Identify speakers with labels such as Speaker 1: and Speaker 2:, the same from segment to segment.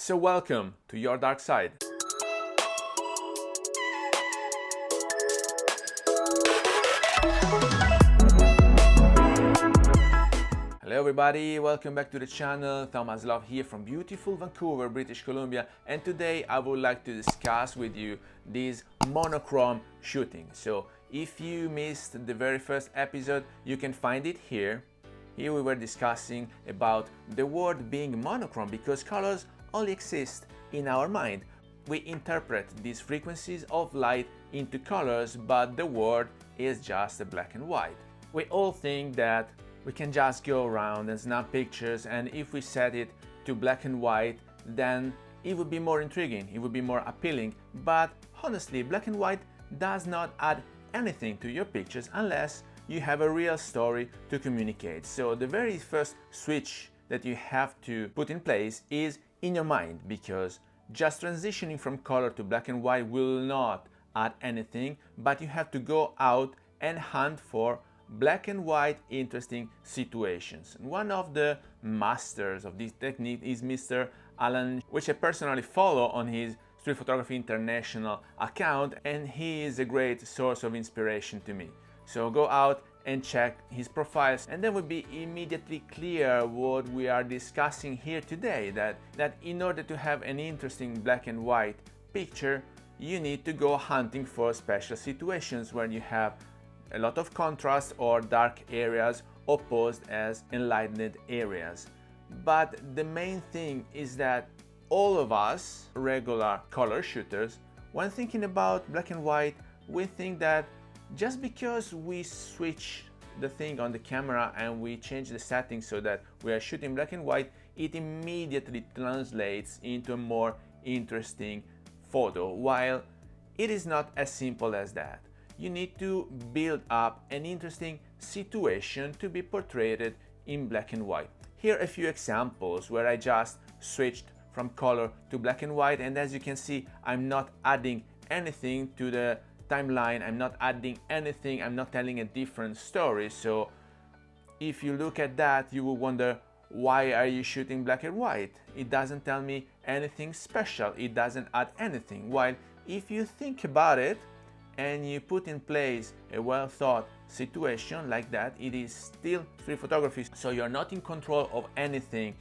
Speaker 1: So welcome to your dark side. Hello everybody, welcome back to the channel. Thomas Love here from beautiful Vancouver, British Columbia, and today I would like to discuss with you this monochrome shooting. So if you missed the very first episode, you can find it here. Here we were discussing about the word being monochrome because colors only exist in our mind. We interpret these frequencies of light into colors, but the word is just a black and white. We all think that we can just go around and snap pictures, and if we set it to black and white, then it would be more intriguing, it would be more appealing. But honestly, black and white does not add anything to your pictures unless you have a real story to communicate. So the very first switch that you have to put in place is in your mind, because just transitioning from color to black and white will not add anything, but you have to go out and hunt for black and white interesting situations. And one of the masters of this technique is Mr. Alan, which I personally follow on his Street Photography International account, and he is a great source of inspiration to me. So go out and check his profiles, and then will be immediately clear what we are discussing here today, that in order to have an interesting black and white picture, you need to go hunting for special situations where you have a lot of contrast or dark areas opposed as enlightened areas. But the main thing is that all of us regular color shooters, when thinking about black and white, we think that just because we switch the thing on the camera and we change the settings so that we are shooting black and white, it immediately translates into a more interesting photo, while it is not as simple as that. You need to build up an interesting situation to be portrayed in black and white. Here are a few examples where I just switched from color to black and white, and as you can see, I'm not adding anything to the timeline, I'm not adding anything, I'm not telling a different story. So if you look at that, you will wonder, why are you shooting black and white? It doesn't tell me anything special, it doesn't add anything. While if you think about it, and you put in place a well thought situation like that, it is still street photography. So you're not in control of anything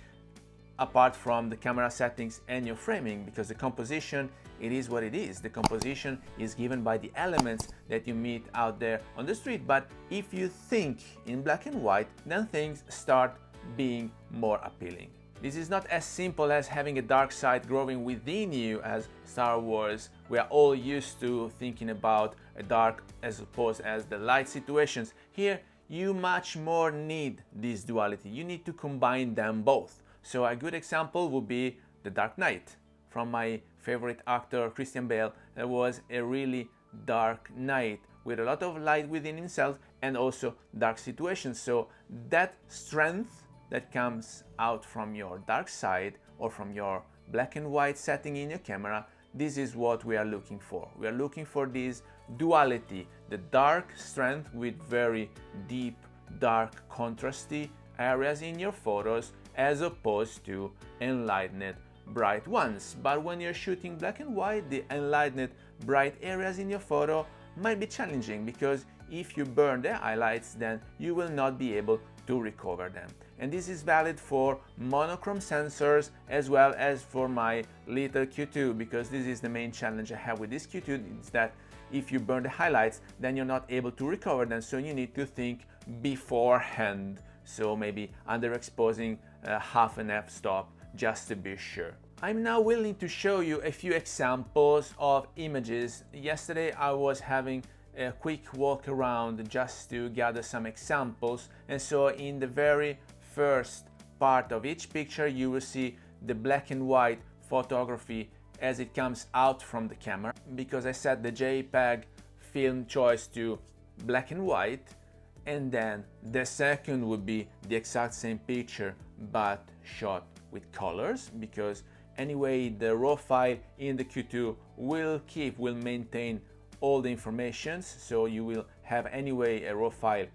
Speaker 1: apart from the camera settings and your framing, because the composition, it is what it is. The composition is given by the elements that you meet out there on the street. But if you think in black and white, then things start being more appealing. This is not as simple as having a dark side growing within you as Star Wars. We are all used to thinking about a dark as opposed as the light situations. Here, you much more need this duality. You need to combine them both. So a good example would be The Dark Knight from my favorite actor Christian Bale. There was a really dark night with a lot of light within himself and also dark situations. So that strength that comes out from your dark side or from your black and white setting in your camera, this is what we are looking for. We are looking for this duality, the dark strength with very deep, dark, contrasty areas in your photos, as opposed to enlightened, bright ones. But when you're shooting black and white, the enlightened, bright areas in your photo might be challenging, because if you burn the highlights, then you will not be able to recover them. And this is valid for monochrome sensors as well as for my Leica Q2, because this is the main challenge I have with this Q2, is that if you burn the highlights, then you're not able to recover them, so you need to think beforehand. So maybe underexposing half an f-stop just to be sure. I'm now willing to show you a few examples of images. Yesterday I was having a quick walk around just to gather some examples, and so in the very first part of each picture you will see the black and white photography as it comes out from the camera, because I set the JPEG film choice to black and white, and then the second would be the exact same picture but shot with colors, because anyway the raw file in the Q2 will maintain all the information, so you will have anyway a raw file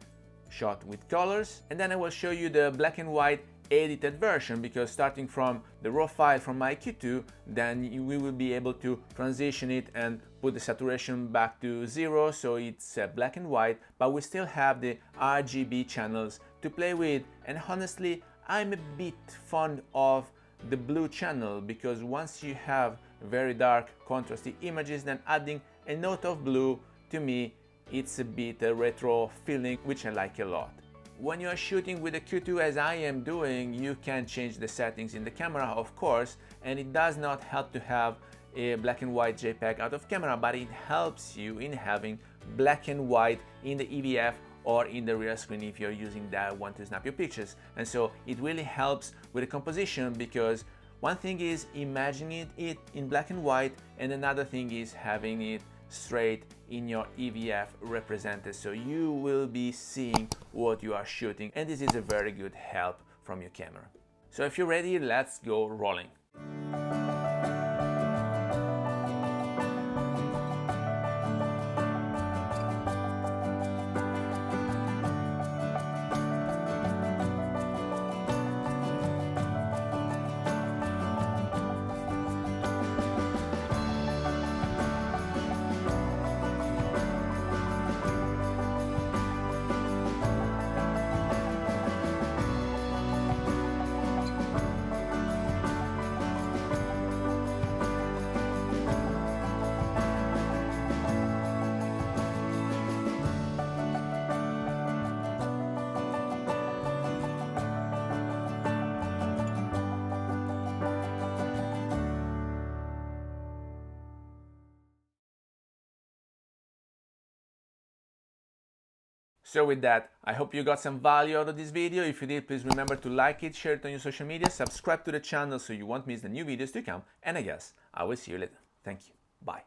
Speaker 1: shot with colors. And then I will show you the black and white edited version, because starting from the raw file from my Q2, then we will be able to transition it and put the saturation back to 0, so it's black and white, but we still have the RGB channels to play with. And honestly, I'm a bit fond of the blue channel, because once you have very dark contrasty images, then adding a note of blue, to me it's a bit a retro feeling, which I like a lot. When you are shooting with a Q2, as I am doing, you can change the settings in the camera, of course, and it does not help to have a black and white JPEG out of camera, but it helps you in having black and white in the EVF or in the rear screen if you're using that one to snap your pictures. And so it really helps with the composition, because one thing is imagining it in black and white, and another thing is having it straight in your EVF represented, so you will be seeing what you are shooting, and this is a very good help from your camera. So if you're ready, let's go rolling. So with that, I hope you got some value out of this video. If you did, please remember to like it, share it on your social media, subscribe to the channel so you won't miss the new videos to come, and I guess I will see you later. Thank you. Bye.